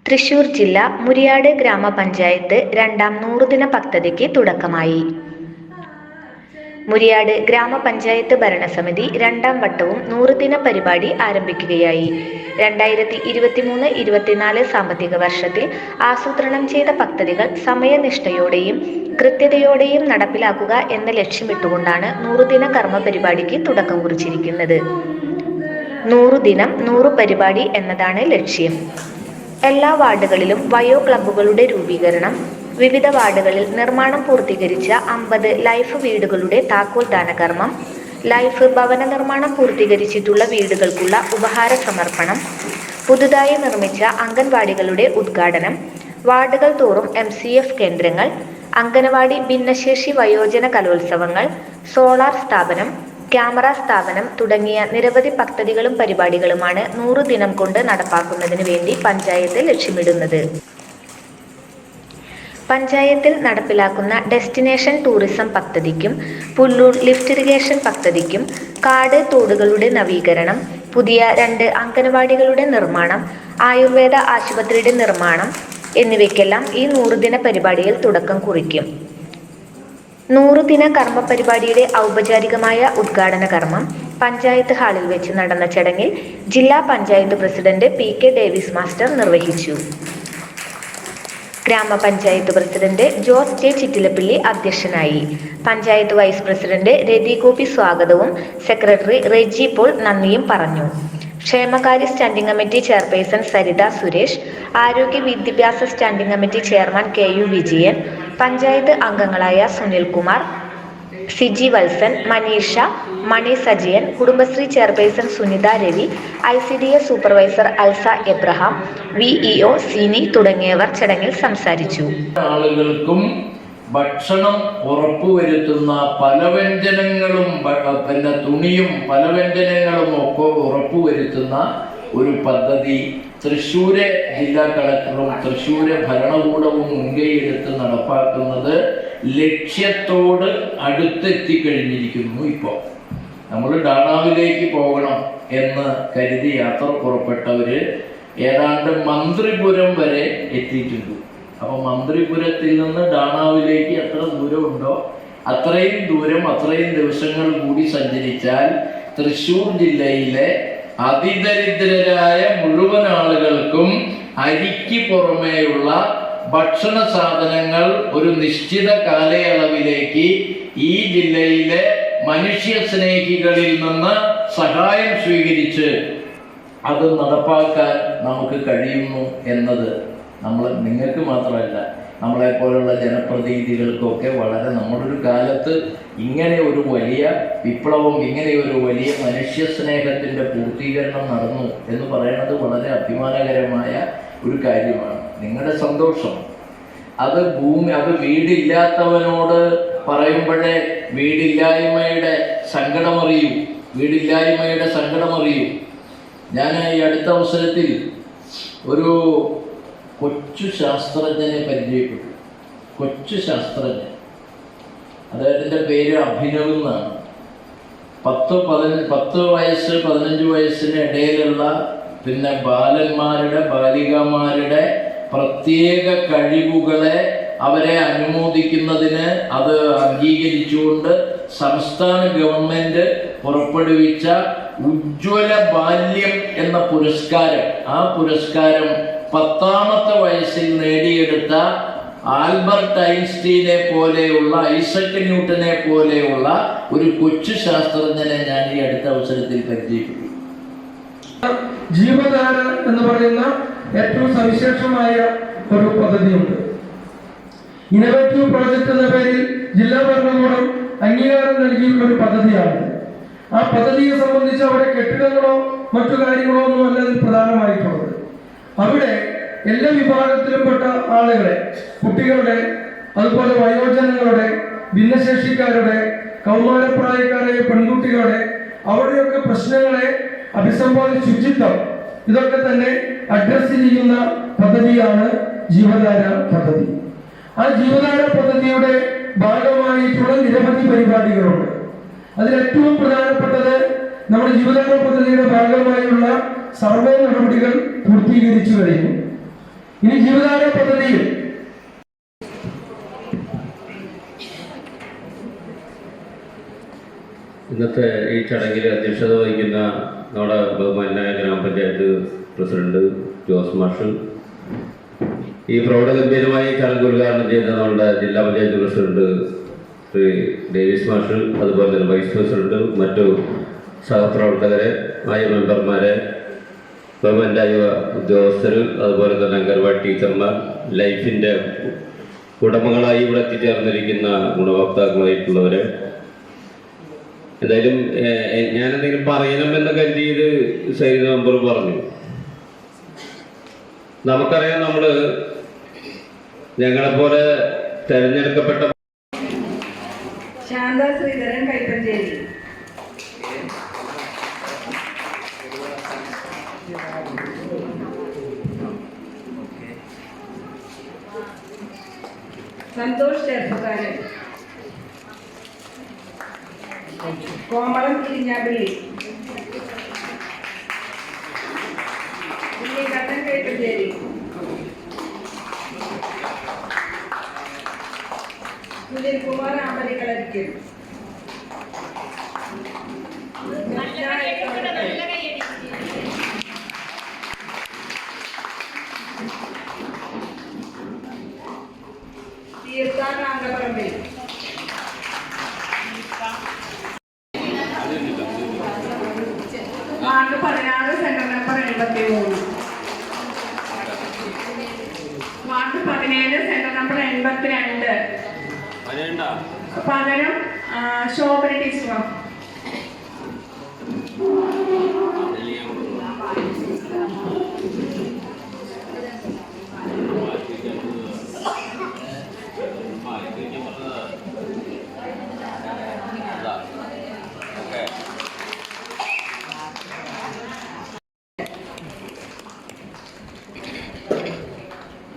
തൃശൂർ ജില്ല മുരിയാട് ഗ്രാമപഞ്ചായത്ത് രണ്ടാം 100 ദിന പദ്ധതിക്ക് തുടക്കമായി. മുരിയാട് ഗ്രാമപഞ്ചായത്ത് ഭരണസമിതി രണ്ടാം വട്ടവും 100 ദിന പരിപാടി ആരംഭിക്കുകയായി. 2023-24 സാമ്പത്തിക വർഷത്തിൽ ആസൂത്രണം ചെയ്ത പദ്ധതികൾ സമയനിഷ്ഠയോടെയും കൃത്യതയോടെയും നടപ്പിലാക്കുക എന്ന ലക്ഷ്യമിട്ടുകൊണ്ടാണ് 100 ദിന കർമ്മ പരിപാടിക്ക് തുടക്കം കുറിച്ചിരിക്കുന്നത്. 100 ദിനം 100 പരിപാടി എന്നതാണ് ലക്ഷ്യം. എല്ലാ വാർഡുകളിലും വയോ ക്ലബ്ബുകളുടെ രൂപീകരണം, വിവിധ വാർഡുകളിൽ നിർമ്മാണം പൂർത്തീകരിച്ച 50 ലൈഫ് വീടുകളുടെ താക്കോൽ ദാനകർമ്മം, ലൈഫ് ഭവന നിർമ്മാണം പൂർത്തീകരിച്ചിട്ടുള്ള വീടുകൾക്കുള്ള ഉപഹാര സമർപ്പണം, പുതുതായി നിർമ്മിച്ച അംഗൻവാടികളുടെ ഉദ്ഘാടനം, വാർഡുകൾ തോറും MCF കേന്ദ്രങ്ങൾ, അംഗനവാടി ഭിന്നശേഷി വയോജന കലോത്സവങ്ങൾ, സോളാർ സ്ഥാപനം, ക്യാമറ സ്ഥാപനം തുടങ്ങിയ നിരവധി പദ്ധതികളും പരിപാടികളുമാണ് 100 ദിനം കൊണ്ട് നടപ്പാക്കുന്നതിന് വേണ്ടി പഞ്ചായത്ത് ലക്ഷ്യമിടുന്നത്. പഞ്ചായത്തിൽ നടപ്പിലാക്കുന്ന ഡെസ്റ്റിനേഷൻ ടൂറിസം പദ്ധതിക്കും പുല്ലൂർ ലിഫ്റ്റ് ഇറിഗേഷൻ പദ്ധതിക്കും കാട് തോടുകളുടെ നവീകരണം, പുതിയ 2 അംഗനവാടികളുടെ നിർമ്മാണം, ആയുർവേദ ആശുപത്രിയുടെ നിർമ്മാണം എന്നിവയ്ക്കെല്ലാം ഈ 100 ദിന പരിപാടിയിൽ തുടക്കം കുറിക്കും. 100 ദിന കർമ്മ പരിപാടിയുടെ ഔപചാരികമായ ഉദ്ഘാടന കർമ്മം പഞ്ചായത്ത് ഹാളിൽ വെച്ച് നടന്ന ചടങ്ങിൽ ജില്ലാ panchayat president PK Davis master നിർവഹിച്ചു. ഗ്രാമപഞ്ചായത്ത് പ്രസിഡന്റ് ജോസ് J ചിറ്റിലപ്പിള്ളി അധ്യക്ഷനായി. പഞ്ചായത്ത് വൈസ് പ്രസിഡന്റ് രതി ഗോപി സ്വാഗതവും സെക്രട്ടറി റെജി പോൾ നന്ദിയും പറഞ്ഞു. ക്ഷേമകാര്യ standing committee chairperson Saritha Suresh, ആരോഗ്യ വിദ്യാഭ്യാസ standing committee chairman KU Vijayan, panchayat അംഗങ്ങളായ Sunilkumar, Siji Valsan, Maneesha, Mani Sajiyan, Kudumbashree chairperson Sunitha Ravi, ICDS supervisor Alsa Abraham, VEO Seeni തുടങ്ങിയവർ ചടങ്ങിൽ സംസാരിച്ചു. ആളുകൾക്കും ഭക്ഷണം ഉറപ്പുവരുത്തുന്ന പലവ്യഞ്ജനങ്ങളും പിന്നെ തുണിയും പലവ്യഞ്ജനങ്ങളും ഒക്കെ ഉറപ്പുവരുത്തുന്ന ഒരു പദ്ധതി തൃശ്ശൂര് ജില്ലാ കളക്ടറും തൃശ്ശൂര് ഭരണകൂടവും മുൻകൈയെടുത്ത് നടപ്പാക്കുന്നത് ലക്ഷ്യത്തോട് അടുത്തെത്തിക്കഴിഞ്ഞിരിക്കുന്നു. ഇപ്പോൾ നമ്മൾ ഡാണാവിലേക്ക് പോകണം എന്ന് കരുതി യാത്ര പുറപ്പെട്ടവര് ഏതാണ്ട് മന്ത്രിപുരം വരെ എത്തിയിട്ടുണ്ട്. അപ്പോൾ മന്ത്രിപുരത്തിൽ നിന്ന് ഡാണാവിലേക്ക് എത്ര ദൂരമുണ്ടോ അത്രയും ദൂരം അത്രയും ദിവസങ്ങൾ കൂടി സഞ്ചരിച്ചാൽ തൃശ്ശൂർ ജില്ലയിലെ അതിദരിദ്രരായ മുഴുവൻ ആളുകൾക്കും അരിക്ക് പുറമേയുള്ള ഭക്ഷണ സാധനങ്ങൾ ഒരു നിശ്ചിത കാലയളവിലേക്ക് ഈ ജില്ലയിലെ മനുഷ്യ സ്നേഹികളിൽ നിന്ന് സഹായം സ്വീകരിച്ച് അത് നടപ്പാക്കാൻ നമുക്ക് കഴിയുന്നു എന്നത് നിങ്ങൾക്ക് മാത്രമല്ല നമ്മളെപ്പോലുള്ള ജനപ്രതിനിധികൾക്കൊക്കെ വളരെ നമ്മളൊരു കാലത്ത് ഇങ്ങനെ ഒരു വലിയ വിപ്ലവം, ഇങ്ങനെ ഒരു വലിയ മനുഷ്യ സ്നേഹത്തിൻ്റെ പൂർത്തീകരണം നടന്നു എന്ന് പറയുന്നത് വളരെ അഭിമാനകരമായ ഒരു കാര്യമാണ്. നിങ്ങളുടെ സന്തോഷം അത് വീടില്ലാത്തവനോട് പറയുമ്പോഴേ വീടില്ലായ്മയുടെ സങ്കടമറിയൂ. ഞാൻ ഈ അടുത്ത അവസരത്തിൽ ഒരു കൊച്ചു ശാസ്ത്രജ്ഞനെ പരിചയപ്പെട്ടു. അദ്ദേഹത്തിൻ്റെ പേര് അഭിനവ് എന്നാണ്. 10 വയസ്സ് 15 വയസ്സിന് ഇടയിലുള്ള പിന്നെ ബാലികമാരുടെ പ്രത്യേക കഴിവുകളെ അവരെ അനുമോദിക്കുന്നതിന് അത് അംഗീകരിച്ചുകൊണ്ട് സംസ്ഥാന ഗവൺമെൻറ് പുറപ്പെടുവിച്ച ഉജ്ജ്വല ബാല്യം എന്ന പുരസ്കാരം, ആ പുരസ്കാരം 10ാമത്തെ വയസ്സിൽ നേടിയെടുത്ത ആൽബർട്ട് ഐൻസ്റ്റീനെ പോലെയുള്ള, ഐസക് ന്യൂട്ടനെ പോലെയുള്ള ഒരു കൊച്ചു ശാസ്ത്രജ്ഞനെ ഞാൻ ഈ അടുത്ത അവസരത്തിൽ പരിചയപ്പെട്ടു. ജീവധാര എന്ന് പറയുന്ന ഏറ്റവും സവിശേഷമായ ഒരു പദ്ധതിയുണ്ട്. ഇന്നോവേറ്റീവ് പ്രോജക്റ്റ് എന്ന പേരിൽ ജില്ലാ ഭരണകൂടം അംഗീകാരം നൽകിയിട്ടുള്ള ഒരു പദ്ധതിയാണ്. ആ പദ്ധതിയെ സംബന്ധിച്ച് അവിടെ കെട്ടിടങ്ങളോ മറ്റു കാര്യങ്ങളോ ഒന്നുമല്ല അതിൽ പ്രധാനമായിട്ടുള്ളത്. അവിടെ എല്ലാ വിഭാഗത്തിലും പെട്ട ആളുകളെ, കുട്ടികളുടെ, അതുപോലെ വയോജനങ്ങളുടെ, ഭിന്നശേഷിക്കാരുടെ, കൗമാരപ്രായക്കാരായ പെൺകുട്ടികളുടെ അവരുടെയൊക്കെ പ്രശ്നങ്ങളെ അഭിസംബോധന, ശുചിത്വം, ഇതൊക്കെ തന്നെ അഡ്രസ് ചെയ്യുന്ന പദ്ധതിയാണ് ജീവധാര പദ്ധതി. ആ ജീവധാര പദ്ധതിയുടെ ഭാഗമായിട്ടുള്ള നിരവധി പരിപാടികളുണ്ട്. അതിൽ ഏറ്റവും പ്രധാനപ്പെട്ടത് നമ്മുടെ ജീവധാര പദ്ധതിയുടെ ഭാഗമായുള്ള സർവേ നടപടികൾ പൂർത്തീകരിച്ചു കഴിഞ്ഞു. ഇനി ജീവധാര പദ്ധതിയിൽ ഇന്നത്തെ ഈ ചടങ്ങിൽ അധ്യക്ഷത വഹിക്കുന്ന നമ്മുടെ ബഹുമാനായ ഗ്രാമപഞ്ചായത്ത് പ്രസിഡന്റ് ജോസ് മാഷ്, ഈ പ്രൗഢഗംഭീരമായി ചടങ്ങ് ഉദ്ഘാടനം ചെയ്ത നമ്മുടെ ജില്ലാ പഞ്ചായത്ത് പ്രസിഡന്റ് ശ്രീ ഡേവിസ് മാഷ്, അതുപോലെ തന്നെ വൈസ് പ്രസിഡന്റ്, മറ്റു സഹപ്രവർത്തകരെ, ആയ മെമ്പർമാരെ, ഗവൺമെൻറ്റായ ഉദ്യോഗസ്ഥർ, അതുപോലെ തന്നെ അംഗൻവാടി ടീച്ചർമാർ, ലൈഫിൻ്റെ ഉടമകളായി ഇവിടെ എത്തിച്ചേർന്നിരിക്കുന്ന ഗുണഭോക്താക്കളായിട്ടുള്ളവരെ, എന്തായാലും ഞാനെന്തെങ്കിലും പറയണമെന്ന് കരുതിയത് സൈനിക മെമ്പർ പറഞ്ഞു. നമുക്കറിയാം, ഞങ്ങളെപ്പോലെ തെരഞ്ഞെടുക്കപ്പെട്ട Shantha Sreedharan Kaipancheri, Santhosh Cheruppakkaran, Komalam Irinjappilly, Unnikannan Kaipancheri, Sunilkumar Ambalikkalarikkal, Theerthadanaparambil, ward 16 centre number 83, ward 17 centre number 82, പകരം Shobhana teacher.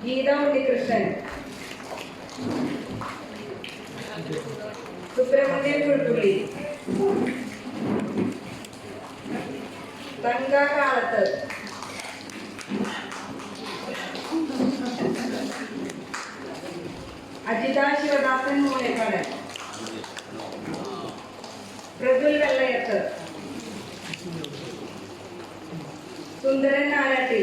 Geetha Unnikrishnan, Subramanian Kuzhuppully, Thankakalath, Ajitha Sivadasan Moolakkad, Praful Vellayath, Sundaran Nalatty.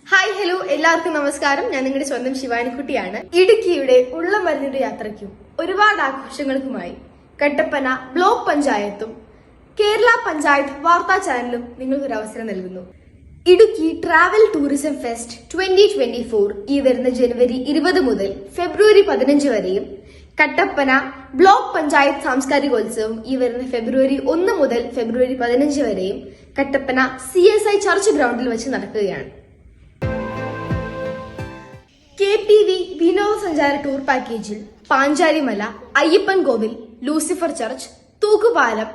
Hi hello എല്ലാവർക്കും നമസ്കാരം. ഞാൻ നിങ്ങളുടെ സ്വന്തം ശിവാനിക്കുട്ടിയാണ്. ഇടുക്കിയുടെ ഉള്ളമരുന്നിന്റെ യാത്രയ്ക്കും ഒരുപാട് ആഘോഷങ്ങൾക്കുമായി കട്ടപ്പന ബ്ലോക്ക് പഞ്ചായത്തും കേരള പഞ്ചായത്ത് വാർത്താ ചാനലും നിങ്ങൾക്കൊരു അവസരം നൽകുന്നു. ഇടുക്കി ട്രാവൽ ടൂറിസം ഫെസ്റ്റ് 2024 ഈ വരുന്ന ജനുവരി 20 മുതൽ ഫെബ്രുവരി 15 വരെയും കട്ടപ്പന ബ്ലോക്ക് പഞ്ചായത്ത് സാംസ്കാരികോത്സവം ഈ വരുന്ന ഫെബ്രുവരി 1 മുതൽ ഫെബ്രുവരി 15 വരെയും കട്ടപ്പന CSI ചർച്ച് ഗ്രൗണ്ടിൽ വെച്ച് നടക്കുകയാണ്. KPV വിനോദസഞ്ചാര ടൂർ പാക്കേജിൽ പാഞ്ചാലിമല, അയ്യപ്പൻ കോവിൽ, ലൂസിഫർ ചർച്ച്, തൂക്കുപാലം,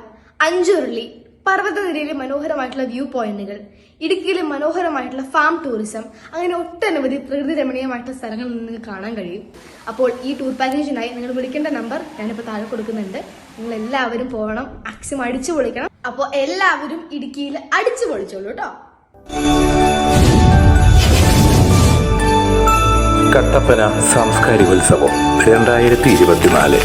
അഞ്ചുരുളി, പർവ്വതനിരയിലെ മനോഹരമായിട്ടുള്ള വ്യൂ പോയിന്റുകൾ, ഇടുക്കിയിലെ മനോഹരമായിട്ടുള്ള ഫാം ടൂറിസം, അങ്ങനെ ഒട്ടനവധി പ്രകൃതി രമണീയമായിട്ടുള്ള സ്ഥലങ്ങൾ നിങ്ങൾക്ക് കാണാൻ കഴിയും. അപ്പോൾ ഈ ടൂർ പാക്കേജിനായി നിങ്ങൾ വിളിക്കേണ്ട നമ്പർ ഞാനിപ്പോൾ താഴെ കൊടുക്കുന്നുണ്ട്. നിങ്ങൾ എല്ലാവരും പോകണം, മാക്സിമം അടിച്ചു പൊളിക്കണം. അപ്പോൾ എല്ലാവരും ഇടുക്കിയിൽ അടിച്ചു പൊളിച്ചോളൂ കേട്ടോ. കട്ടപ്പന സാംസ്കാരികോത്സവം 2024